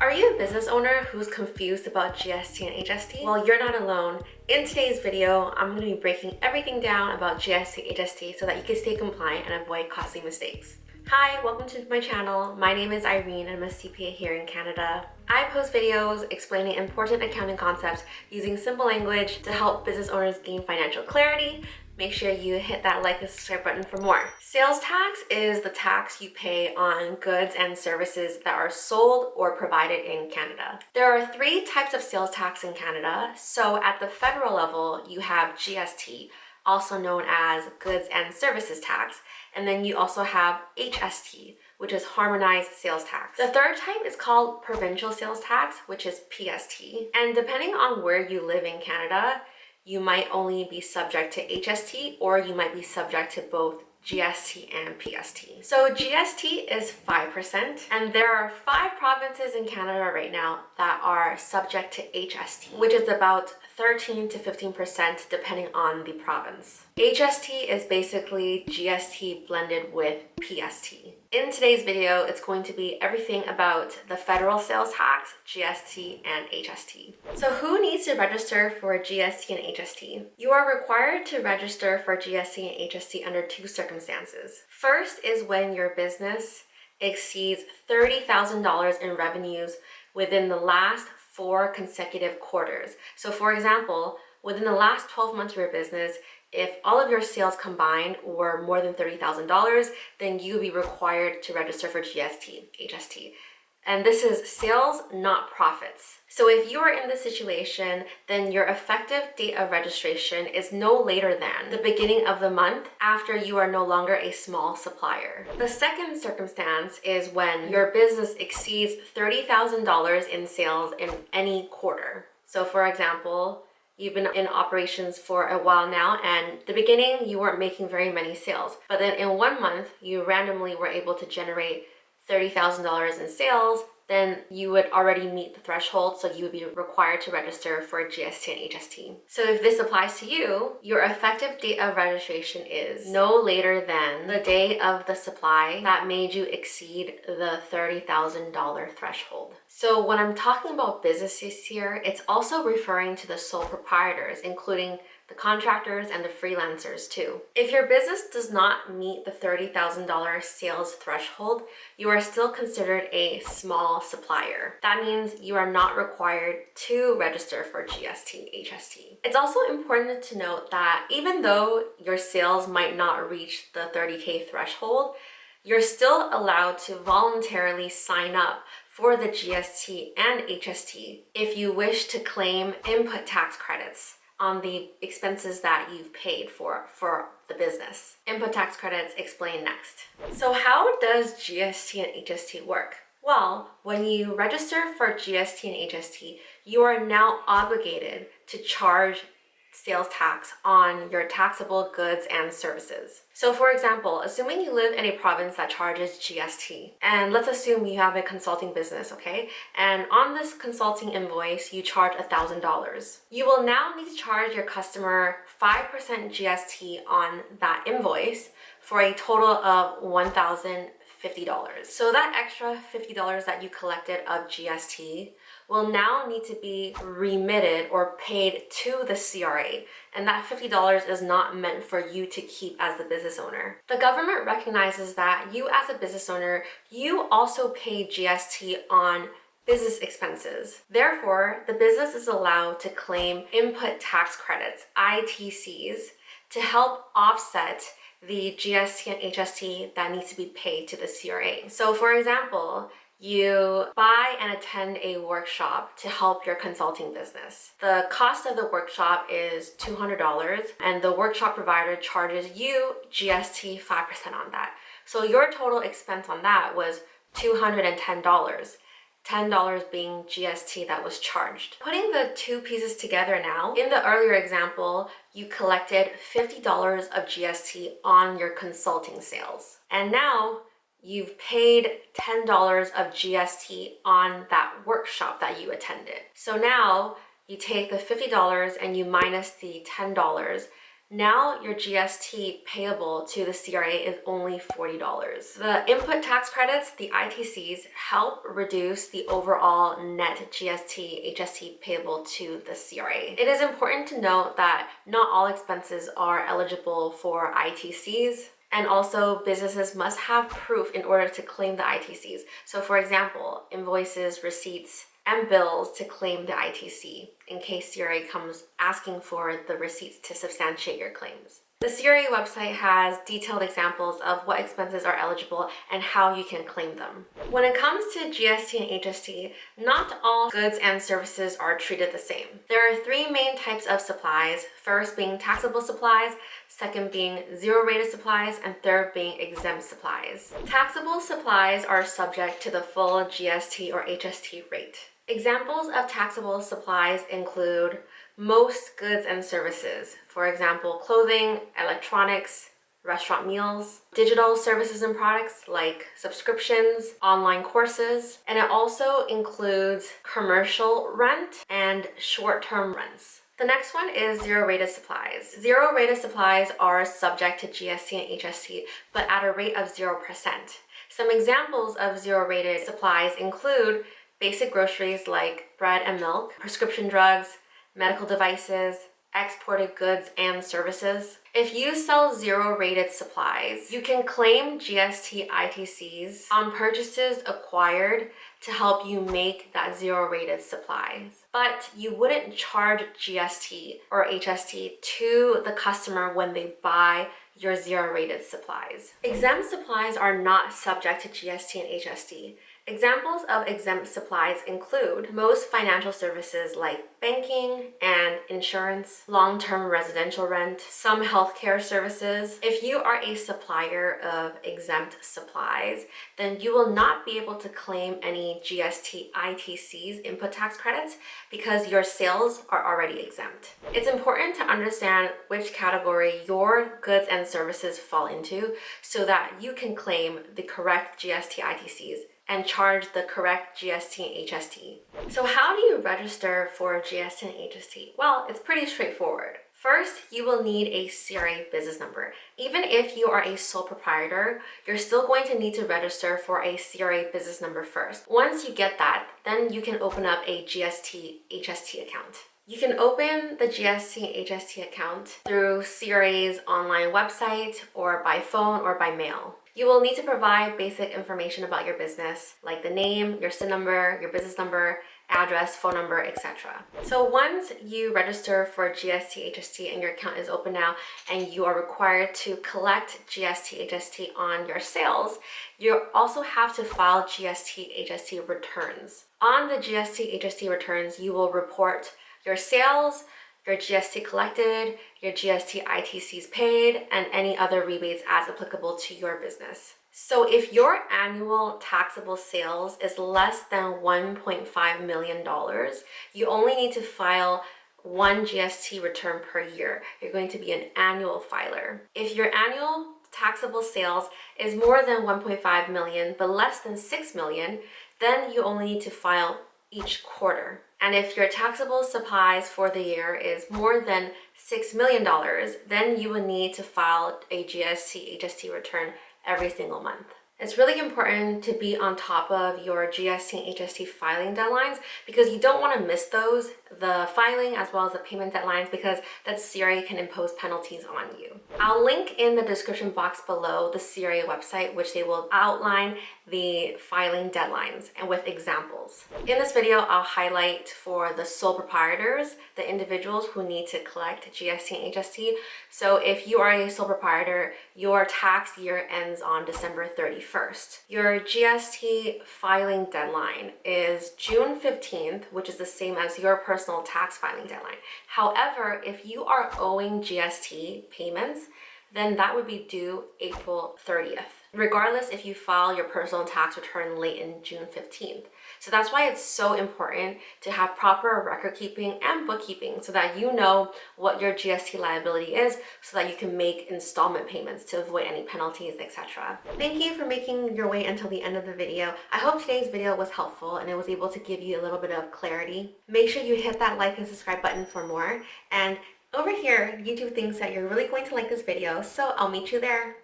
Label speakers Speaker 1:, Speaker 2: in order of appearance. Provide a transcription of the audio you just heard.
Speaker 1: Are you a business owner who's confused about GST and HST? Well, you're not alone. In today's video, I'm going to be breaking everything down about GST and HST so that you can stay compliant and avoid costly mistakes. Hi, welcome to my channel. My name is Irene and I'm a CPA here in Canada. I post videos explaining important accounting concepts using simple language to help business owners gain financial clarity. Make sure you hit that like and subscribe button for more. Sales tax is the tax you pay on goods and services that are sold or provided in Canada. There are three types of sales tax in Canada. So at the federal level, you have GST, also known as goods and services tax. And then you also have HST, which is harmonized sales tax. The third type is called provincial sales tax, which is PST. And depending on where you live in Canada, you might only be subject to HST or you might be subject to both GST and PST. So GST is 5%, and there are 5 provinces in Canada right now that are subject to HST, which is about 13 to 15% depending on the province. HST is basically GST blended with PST. In today's video, it's going to be everything about the federal sales tax, GST, and HST. So who needs to register for GST and HST? You are required to register for GST and HST under 2 circumstances. First is when your business exceeds $30,000 in revenues within the last 4 consecutive quarters. So for example, within the last 12 months of your business, if all of your sales combined were more than $30,000, then you would be required to register for GST, HST. And this is sales, not profits. So if you are in this situation, then your effective date of registration is no later than the beginning of the month after you are no longer a small supplier. The second circumstance is when your business exceeds $30,000 in sales in any quarter. So for example, you've been in operations for a while now, and the beginning you weren't making very many sales, but then in 1 month you randomly were able to generate $30,000 in sales, then you would already meet the threshold, so you would be required to register for GST and HST. So if this applies to you, your effective date of registration is no later than the day of the supply that made you exceed the $30,000 threshold. So when I'm talking about businesses here, it's also referring to the sole proprietors, including the contractors and the freelancers too. If your business does not meet the $30,000 sales threshold, you are still considered a small supplier. That means you are not required to register for GST, HST. It's also important to note that even though your sales might not reach the 30K threshold, you're still allowed to voluntarily sign up for the GST and HST if you wish to claim input tax credits on the expenses that you've paid for the business. Input tax credits explained next. So how does GST and HST work? Well, when you register for GST and HST, you are now obligated to charge sales tax on your taxable goods and services. So for example, assuming you live in a province that charges GST, and let's assume you have a consulting business, okay? And on this consulting invoice, you charge $1,000. You will now need to charge your customer 5% GST on that invoice for a total of $1,050. So that extra $50 that you collected of GST will now need to be remitted or paid to the CRA. And that $50 is not meant for you to keep as the business owner. The government recognizes that you as a business owner, you also pay GST on business expenses. Therefore, the business is allowed to claim input tax credits, ITCs, to help offset the GST and HST that needs to be paid to the CRA. So for example, you buy and attend a workshop to help your consulting business. The cost of the workshop is $200 and the workshop provider charges you GST 5% on that. So your total expense on that was $210. $10 being GST that was charged. Putting the 2 pieces together now, in the earlier example, you collected $50 of GST on your consulting sales. And now you've paid $10 of GST on that workshop that you attended. So now you take the $50 and you minus the $10, Now your GST payable to the CRA is only $40. The input tax credits, the ITCs, help reduce the overall net GST, HST payable to the CRA. It is important to note that not all expenses are eligible for ITCs. And also, businesses must have proof in order to claim the ITCs. So for example, invoices, receipts, and bills to claim the ITC in case CRA comes asking for the receipts to substantiate your claims. The CRA website has detailed examples of what expenses are eligible and how you can claim them. When it comes to GST and HST, not all goods and services are treated the same. There are three main types of supplies, first being taxable supplies, second being zero-rated supplies, and third being exempt supplies. Taxable supplies are subject to the full GST or HST rate. Examples of taxable supplies include most goods and services, for example, clothing, electronics, restaurant meals, digital services and products like subscriptions, online courses, and it also includes commercial rent and short-term rents. The next one is zero-rated supplies. Zero-rated supplies are subject to GST and HST, but at a rate of 0%. Some examples of zero-rated supplies include basic groceries like bread and milk, prescription drugs, medical devices, exported goods and services. If you sell zero-rated supplies, you can claim GST ITCs on purchases acquired to help you make that zero-rated supplies. But you wouldn't charge GST or HST to the customer when they buy your zero-rated supplies. Exempt supplies are not subject to GST and HST. Examples of exempt supplies include most financial services like banking and insurance, long-term residential rent, some healthcare services. If you are a supplier of exempt supplies, then you will not be able to claim any GST ITCs, input tax credits, because your sales are already exempt. It's important to understand which category your goods and services fall into so that you can claim the correct GST ITCs and charge the correct GST and HST. So how do you register for GST and HST? Well, it's pretty straightforward. First, you will need a CRA business number. Even if you are a sole proprietor, you're still going to need to register for a CRA business number first. Once you get that, then you can open up a GST HST account. You can open the GST HST account through CRA's online website or by phone or by mail. You will need to provide basic information about your business, like the name, your SIN number, your business number, address, phone number, etc. So once you register for GST HST and your account is open now and you are required to collect GST HST on your sales, you also have to file GST HST returns. On the GST HST returns, you will report your sales, your GST collected, your GST ITCs paid, and any other rebates as applicable to your business. So if your annual taxable sales is less than $1.5 million, you only need to file one GST return per year. You're going to be an annual filer. If your annual taxable sales is more than 1.5 million but less than 6 million, then you only need to file each quarter. And if your taxable supplies for the year is more than $6 million, then you will need to file a GST HST return every single month. It's really important to be on top of your GST and HST filing deadlines because you don't want to miss those, the filing as well as the payment deadlines, because that CRA can impose penalties on you. I'll link in the description box below the CRA website, which they will outline the filing deadlines and with examples. In this video, I'll highlight for the sole proprietors, the individuals who need to collect GST and HST. So if you are a sole proprietor, your tax year ends on December 31st. Your GST filing deadline is June 15th, which is the same as your personal tax filing deadline. However, if you are owing GST payments, then that would be due April 30th, regardless if you file your personal tax return late in June 15th. So that's why it's so important to have proper record keeping and bookkeeping so that you know what your GST liability is so that you can make installment payments to avoid any penalties, etc. Thank you for making your way until the end of the video. I hope today's video was helpful and it was able to give you a little bit of clarity. Make sure you hit that like and subscribe button for more. And Over here, YouTube thinks that you're really going to like this video, so I'll meet you there.